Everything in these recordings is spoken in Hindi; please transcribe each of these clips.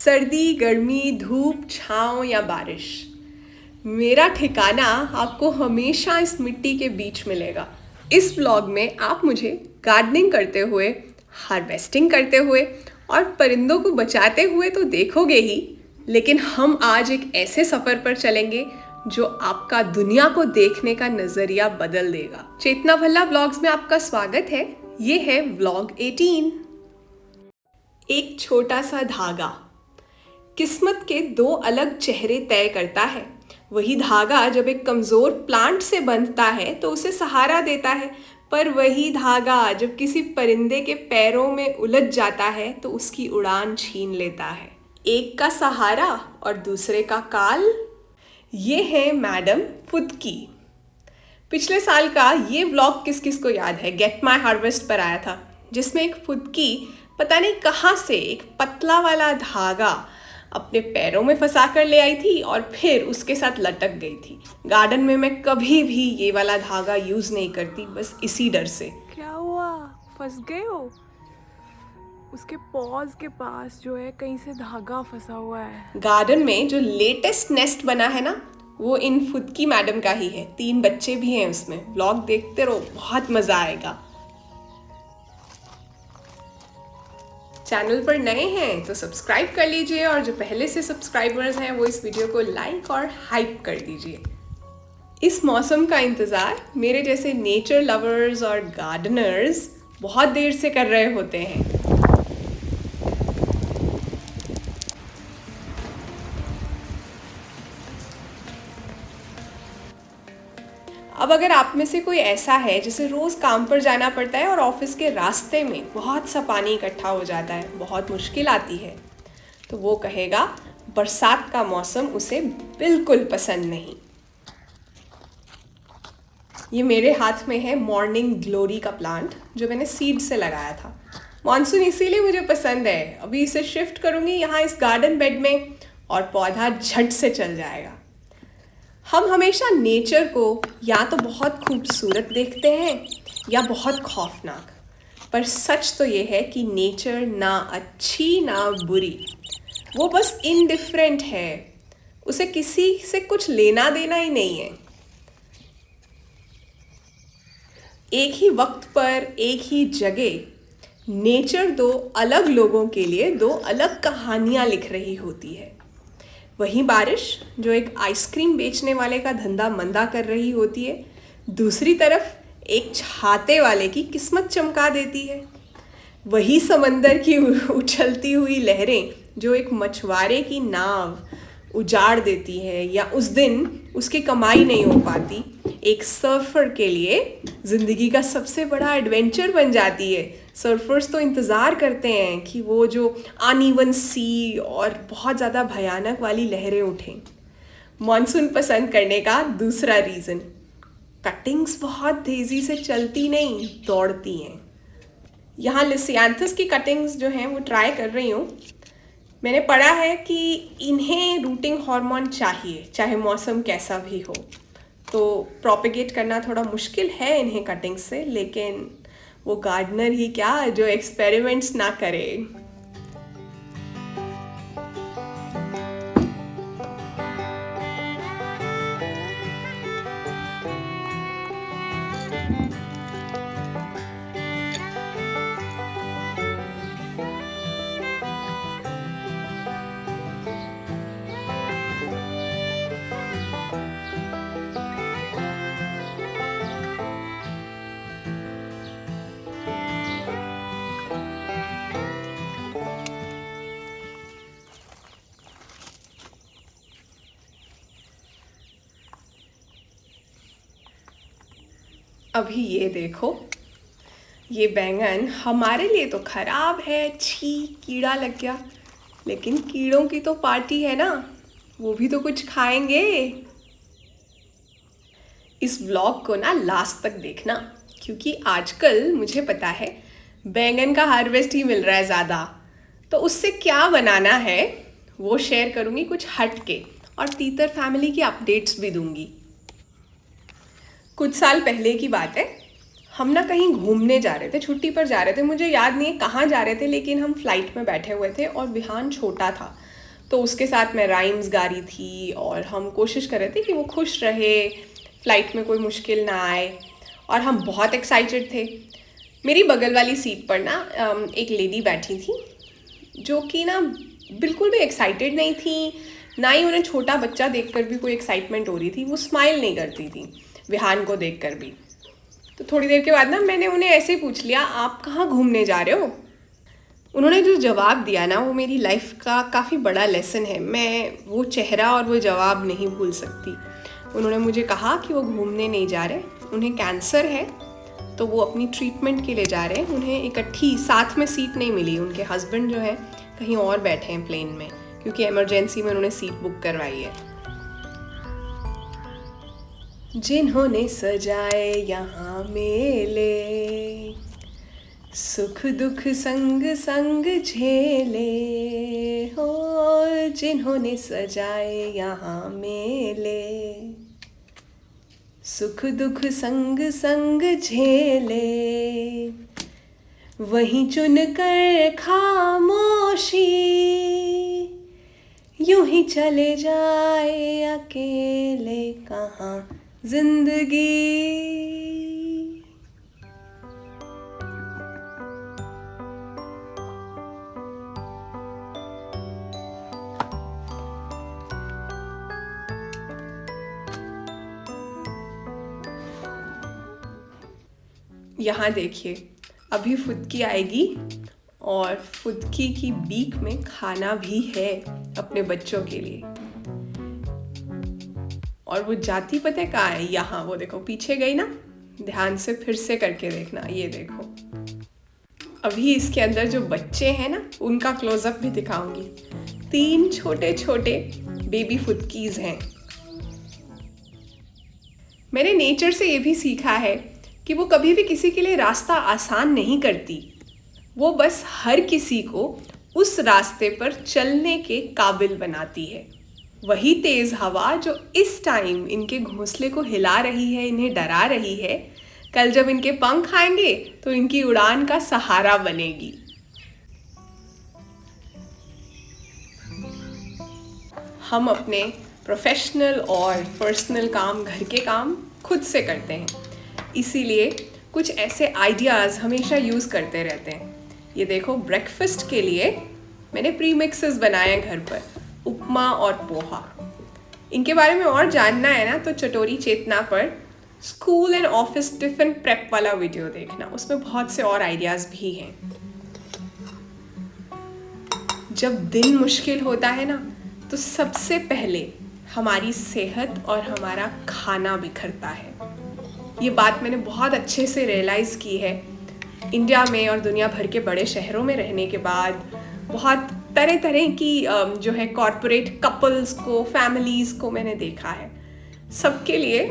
सर्दी, गर्मी, धूप, छाँव या बारिश, मेरा ठिकाना आपको हमेशा इस मिट्टी के बीच मिलेगा। इस व्लॉग में आप मुझे गार्डनिंग करते हुए, हार्वेस्टिंग करते हुए और परिंदों को बचाते हुए तो देखोगे ही, लेकिन हम आज एक ऐसे सफ़र पर चलेंगे जो आपका दुनिया को देखने का नज़रिया बदल देगा। चेतना भल्ला व्लॉग्स में आपका स्वागत है। ये है व्लॉग 18। एक छोटा सा धागा किस्मत के दो अलग चेहरे तय करता है। वही धागा जब एक कमज़ोर प्लांट से बंधता है तो उसे सहारा देता है, पर वही धागा जब किसी परिंदे के पैरों में उलझ जाता है तो उसकी उड़ान छीन लेता है। एक का सहारा और दूसरे का काल। ये है मैडम फुदकी। पिछले साल का ये व्लॉग किस किस को याद है? गेट माई हार्वेस्ट पर आया था, जिसमें एक फुदकी पता नहीं कहाँ से एक पतला वाला धागा अपने पैरों में फंसा कर ले आई थी और फिर उसके साथ लटक गई थी। गार्डन में मैं कभी भी ये वाला धागा यूज़ नहीं करती, बस इसी डर से। क्या हुआ? फंस गए हो? उसके पॉज के पास जो है कहीं से धागा फंसा हुआ है। गार्डन में जो लेटेस्ट नेस्ट बना है ना, वो इन फुदकी मैडम का ही है। 3 बच्चे भी हैं उसमें। व्लॉग देखते रहो, बहुत मज़ा आएगा। चैनल पर नए हैं तो सब्सक्राइब कर लीजिए और जो पहले से सब्सक्राइबर्स हैं वो इस वीडियो को लाइक और हाइप कर दीजिए। इस मौसम का इंतज़ार मेरे जैसे नेचर लवर्स और गार्डनर्स बहुत देर से कर रहे होते हैं। अब अगर आप में से कोई ऐसा है जिसे रोज़ काम पर जाना पड़ता है और ऑफिस के रास्ते में बहुत सा पानी इकट्ठा हो जाता है, बहुत मुश्किल आती है, तो वो कहेगा बरसात का मौसम उसे बिल्कुल पसंद नहीं। ये मेरे हाथ में है मॉर्निंग ग्लोरी का प्लांट, जो मैंने सीड से लगाया था। मॉनसून इसीलिए मुझे पसंद है। अभी इसे शिफ्ट करूँगी यहाँ इस गार्डन बेड में और पौधा झट से चल जाएगा। हम हमेशा नेचर को या तो बहुत खूबसूरत देखते हैं या बहुत खौफनाक, पर सच तो ये है कि नेचर ना अच्छी ना बुरी, वो बस इनडिफरेंट है। उसे किसी से कुछ लेना देना ही नहीं है। एक ही वक्त पर एक ही जगह नेचर दो अलग लोगों के लिए दो अलग कहानियाँ लिख रही होती है। वहीं बारिश जो एक आइसक्रीम बेचने वाले का धंधा मंदा कर रही होती है, दूसरी तरफ एक छाते वाले की किस्मत चमका देती है। वही समंदर की उछलती हुई लहरें जो एक मछुआरे की नाव उजाड़ देती है या उस दिन उसकी कमाई नहीं हो पाती, एक सर्फर के लिए ज़िंदगी का सबसे बड़ा एडवेंचर बन जाती है। सर्फर्स तो इंतज़ार करते हैं कि वो जो अनइवन सी और बहुत ज़्यादा भयानक वाली लहरें उठें। मॉनसून पसंद करने का दूसरा रीज़न, कटिंग्स बहुत तेज़ी से चलती नहीं, दौड़ती हैं। यहाँ लिसियांथस की कटिंग्स जो हैं वो ट्राई कर रही हूँ। मैंने पढ़ा है कि इन्हें रूटिंग हार्मोन चाहिए, चाहे मौसम कैसा भी हो। तो प्रोपेगेट करना थोड़ा मुश्किल है इन्हें कटिंग्स से, लेकिन वो गार्डनर ही क्या जो एक्सपेरिमेंट्स ना करे। अभी ये देखो, ये बैंगन हमारे लिए तो खराब है, छी कीड़ा लग गया, लेकिन कीड़ों की तो पार्टी है ना, वो भी तो कुछ खाएंगे। इस व्लॉग को ना लास्ट तक देखना, क्योंकि आजकल मुझे पता है बैंगन का हार्वेस्ट ही मिल रहा है ज़्यादा, तो उससे क्या बनाना है वो शेयर करूँगी कुछ हट के, और तीतर फैमिली की अपडेट्स भी दूँगी। कुछ साल पहले की बात है, हम ना कहीं घूमने जा रहे थे, छुट्टी पर जा रहे थे, मुझे याद नहीं है कहाँ जा रहे थे, लेकिन हम फ्लाइट में बैठे हुए थे और विहान छोटा था, तो उसके साथ मैं राइम्स गा रही थी और हम कोशिश कर रहे थे कि वो खुश रहे, फ़्लाइट में कोई मुश्किल ना आए, और हम बहुत एक्साइटेड थे। मेरी बगल वाली सीट पर ना एक लेडी बैठी थी जो कि ना बिल्कुल भी एक्साइटेड नहीं थी, ना ही उन्हें छोटा बच्चा देखकर भी कोई एक्साइटमेंट हो रही थी। वो स्माइल नहीं करती थी विहान को देखकर भी। तो थोड़ी देर के बाद ना मैंने उन्हें ऐसे ही पूछ लिया, आप कहाँ घूमने जा रहे हो? उन्होंने जो जवाब दिया ना, वो मेरी लाइफ का काफ़ी बड़ा लेसन है। मैं वो चेहरा और वो जवाब नहीं भूल सकती। उन्होंने मुझे कहा कि वो घूमने नहीं जा रहे, उन्हें कैंसर है, तो वो अपनी ट्रीटमेंट के लिए जा रहे हैं। उन्हें इकट्ठी साथ में सीट नहीं मिली, उनके हस्बैंड जो है कहीं और बैठे हैं प्लेन में, क्योंकि इमरजेंसी में उन्होंने सीट बुक करवाई है। जिन्होंने सजाए यहाँ मेले, सुख दुख संग संग झेले हो, जिन्होंने सजाए यहाँ मेले, सुख दुख संग संग झेले, वहीं चुन कर खामोशी, यूं ही चले जाए अकेले कहाँ जिंदगी। यहाँ देखिए, अभी फुदकी आएगी और फुदकी की बीक में खाना भी है अपने बच्चों के लिए। और वो जाती पता है कहाँ है? यहाँ, वो देखो पीछे गई ना, ध्यान से फिर से करके देखना, ये देखो। अभी इसके अंदर जो बच्चे हैं ना, उनका क्लोजअप भी दिखाऊंगी। 3 छोटे छोटे बेबी फुदकीज हैं। मैंने नेचर से ये भी सीखा है कि वो कभी भी किसी के लिए रास्ता आसान नहीं करती, वो बस हर किसी को उस रास्ते पर चलने के काबिल बनाती है। वही तेज़ हवा जो इस टाइम इनके घोंसले को हिला रही है, इन्हें डरा रही है, कल जब इनके पंख आएंगे तो इनकी उड़ान का सहारा बनेगी। हम अपने प्रोफेशनल और पर्सनल काम, घर के काम खुद से करते हैं, इसीलिए कुछ ऐसे आइडियाज़ हमेशा यूज़ करते रहते हैं। ये देखो, ब्रेकफास्ट के लिए मैंने प्री मिक्सेस बनाए हैं घर पर, उपमा और पोहा। इनके बारे में और जानना है ना, तो चटोरी चेतना पर school and office tiffin prep वाला वीडियो देखना, उसमें बहुत से और आइडियाज़ भी हैं। जब दिन मुश्किल होता है ना, तो सबसे पहले हमारी सेहत और हमारा खाना बिखरता है। ये बात मैंने बहुत अच्छे से रियलाइज़ की है इंडिया में और दुनिया भर के बड़े शहरों में रहने के बाद। बहुत तरह तरह की जो है कॉरपोरेट कपल्स को, फैमिलीज़ को मैंने देखा है। सबके लिए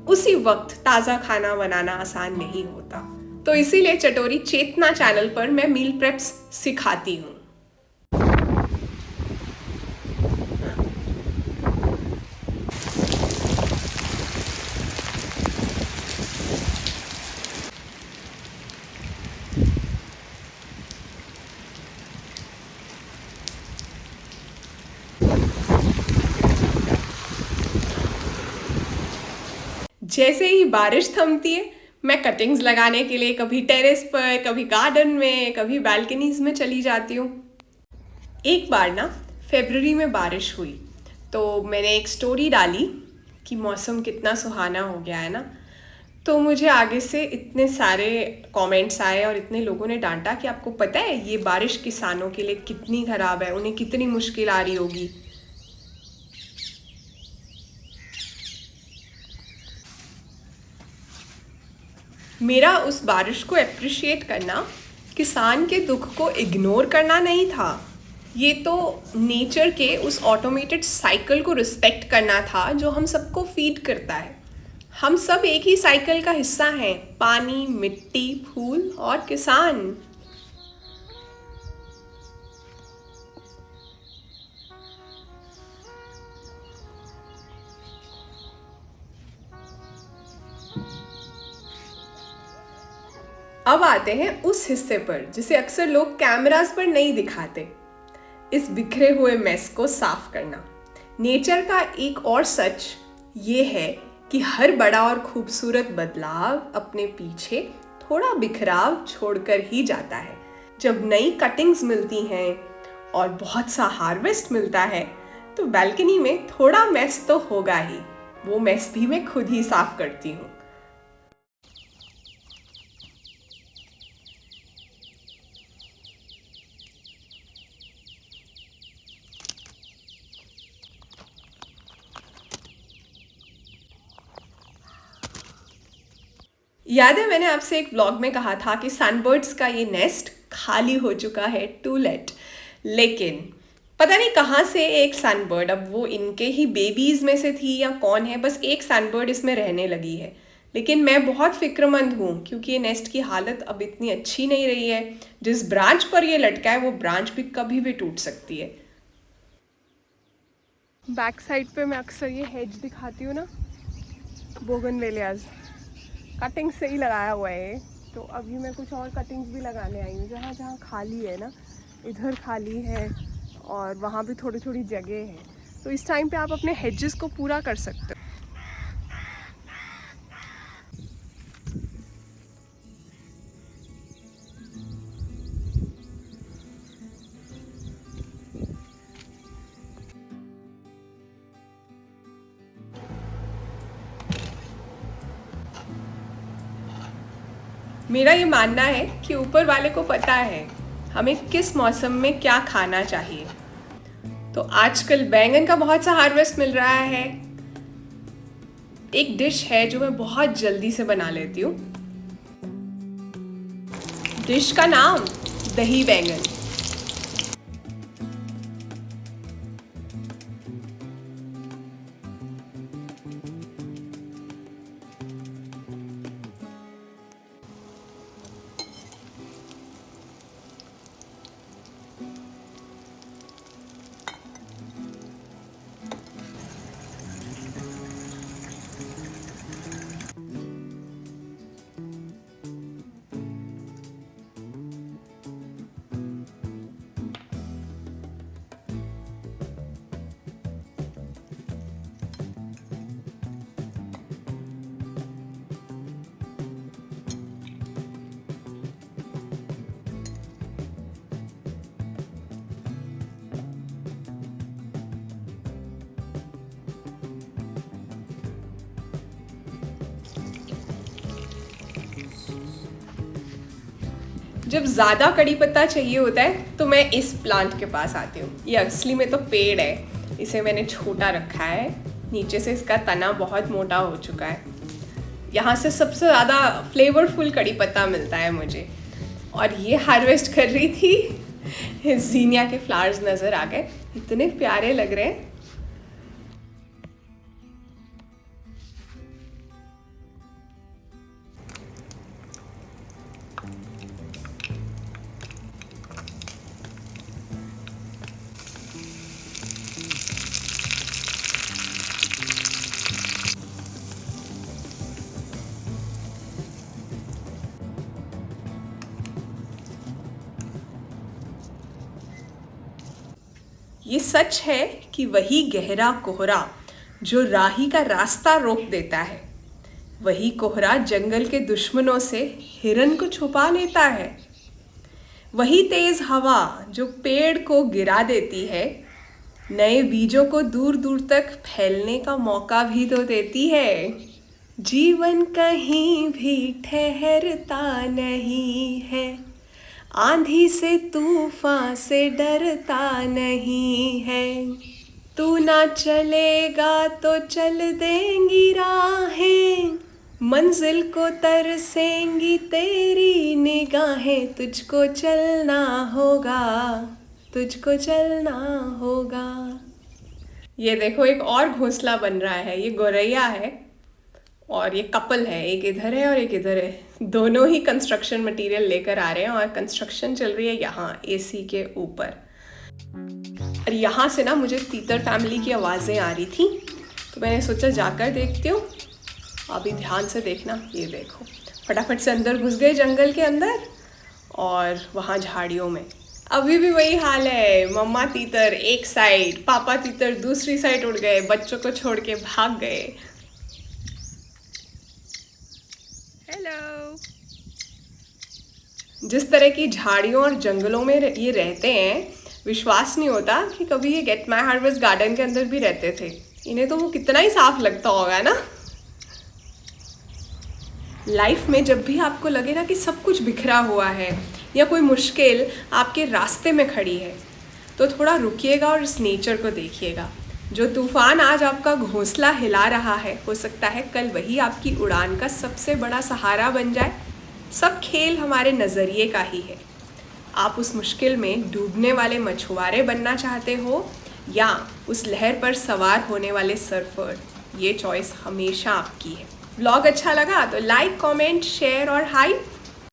उसी वक्त ताज़ा खाना बनाना आसान नहीं होता, तो इसीलिए चटोरी चेतना चैनल पर मैं मील प्रेप्स सिखाती हूँ। जैसे ही बारिश थमती है, मैं कटिंग्स लगाने के लिए कभी टेरेस पर, कभी गार्डन में, कभी बालकनीज में चली जाती हूँ। एक बार ना फरवरी में बारिश हुई, तो मैंने एक स्टोरी डाली कि मौसम कितना सुहाना हो गया है ना, तो मुझे आगे से इतने सारे कमेंट्स आए और इतने लोगों ने डांटा कि आपको पता है ये बारिश किसानों के लिए कितनी ख़राब है, उन्हें कितनी मुश्किल आ रही होगी। मेरा उस बारिश को अप्रिशिएट करना किसान के दुख को इग्नोर करना नहीं था, ये तो नेचर के उस ऑटोमेटेड साइकिल को रिस्पेक्ट करना था जो हम सबको फीड करता है। हम सब एक ही साइकिल का हिस्सा हैं, पानी, मिट्टी, फूल और किसान। अब आते हैं उस हिस्से पर जिसे अक्सर लोग कैमरास पर नहीं दिखाते, इस बिखरे हुए मेस को साफ करना। नेचर का एक और सच ये है कि हर बड़ा और खूबसूरत बदलाव अपने पीछे थोड़ा बिखराव छोड़कर ही जाता है। जब नई कटिंग्स मिलती हैं और बहुत सा हार्वेस्ट मिलता है तो बालकनी में थोड़ा मेस तो होगा ही। वो मेस भी मैं खुद ही साफ करती हूँ। याद है मैंने आपसे एक व्लॉग में कहा था कि सनबर्ड्स का ये नेस्ट खाली हो चुका है टू लेट, लेकिन पता नहीं कहाँ से एक सनबर्ड, अब वो इनके ही बेबीज़ में से थी या कौन है, बस एक सनबर्ड इसमें रहने लगी है। लेकिन मैं बहुत फिक्रमंद हूँ क्योंकि ये नेस्ट की हालत अब इतनी अच्छी नहीं रही है। जिस ब्रांच पर ये लटका है वो ब्रांच भी कभी भी टूट सकती है। बैक साइड पे मैं अक्सर ये हेज दिखाती हूँ ना, बोगनवेलियाज, कटिंग से ही लगाया हुआ है। तो अभी मैं कुछ और कटिंग्स भी लगाने आई हूँ। जहाँ जहाँ खाली है ना, इधर खाली है और वहाँ भी थोड़ी थोड़ी जगह है, तो इस टाइम पे आप अपने हेजेस को पूरा कर सकते हो। मेरा ये मानना है कि ऊपर वाले को पता है हमें किस मौसम में क्या खाना चाहिए। तो आजकल बैंगन का बहुत सा हार्वेस्ट मिल रहा है। एक डिश है जो मैं बहुत जल्दी से बना लेती हूँ। डिश का नाम दही बैंगन। जब ज़्यादा कड़ी पत्ता चाहिए होता है तो मैं इस प्लांट के पास आती हूँ। ये असली में तो पेड़ है, इसे मैंने छोटा रखा है। नीचे से इसका तना बहुत मोटा हो चुका है। यहाँ से सबसे ज़्यादा फ्लेवरफुल कड़ी पत्ता मिलता है मुझे। और ये हार्वेस्ट कर रही थी, जीनिया के फ्लावर्स नज़र आ गए, इतने प्यारे लग रहे हैं। ये सच है कि वही गहरा कोहरा जो राही का रास्ता रोक देता है, वही कोहरा जंगल के दुश्मनों से हिरन को छुपा लेता है। वही तेज हवा जो पेड़ को गिरा देती है, नए बीजों को दूर दूर तक फैलने का मौका भी तो देती है। जीवन कहीं भी ठहरता नहीं है, आंधी से तूफान से डरता नहीं है। तू ना चलेगा तो चल देंगी राहें, मंजिल को तरसेंगी तेरी निगाहें। तुझको चलना होगा, तुझको चलना होगा। ये देखो एक और घोंसला बन रहा है। ये गौरैया है और ये कपल है, एक इधर है और एक इधर है। दोनों ही कंस्ट्रक्शन मटेरियल लेकर आ रहे हैं और कंस्ट्रक्शन चल रही है यहाँ एसी के ऊपर। और यहाँ से ना मुझे तीतर फैमिली की आवाज़ें आ रही थी, तो मैंने सोचा जाकर देखती हूँ। अभी ध्यान से देखना, ये देखो फटाफट से अंदर घुस गए जंगल के अंदर और वहाँ झाड़ियों में अभी भी वही हाल है। मम्मा तीतर एक साइड, पापा तीतर दूसरी साइड उड़ गए, बच्चों को छोड़ के भाग गए। हेलो। जिस तरह की झाड़ियों और जंगलों में ये रहते हैं, विश्वास नहीं होता कि कभी ये गेट माई हार्वेस्ट गार्डन के अंदर भी रहते थे। इन्हें तो वो कितना ही साफ लगता होगा ना। लाइफ में जब भी आपको लगे ना कि सब कुछ बिखरा हुआ है या कोई मुश्किल आपके रास्ते में खड़ी है, तो थोड़ा रुकिएगा और इस नेचर को देखिएगा। जो तूफान आज आपका घोंसला हिला रहा है, हो सकता है कल वही आपकी उड़ान का सबसे बड़ा सहारा बन जाए। सब खेल हमारे नज़रिए का ही है। आप उस मुश्किल में डूबने वाले मछुआरे बनना चाहते हो या उस लहर पर सवार होने वाले सर्फर, ये चॉइस हमेशा आपकी है। व्लॉग अच्छा लगा तो लाइक, कमेंट, शेयर और हाइप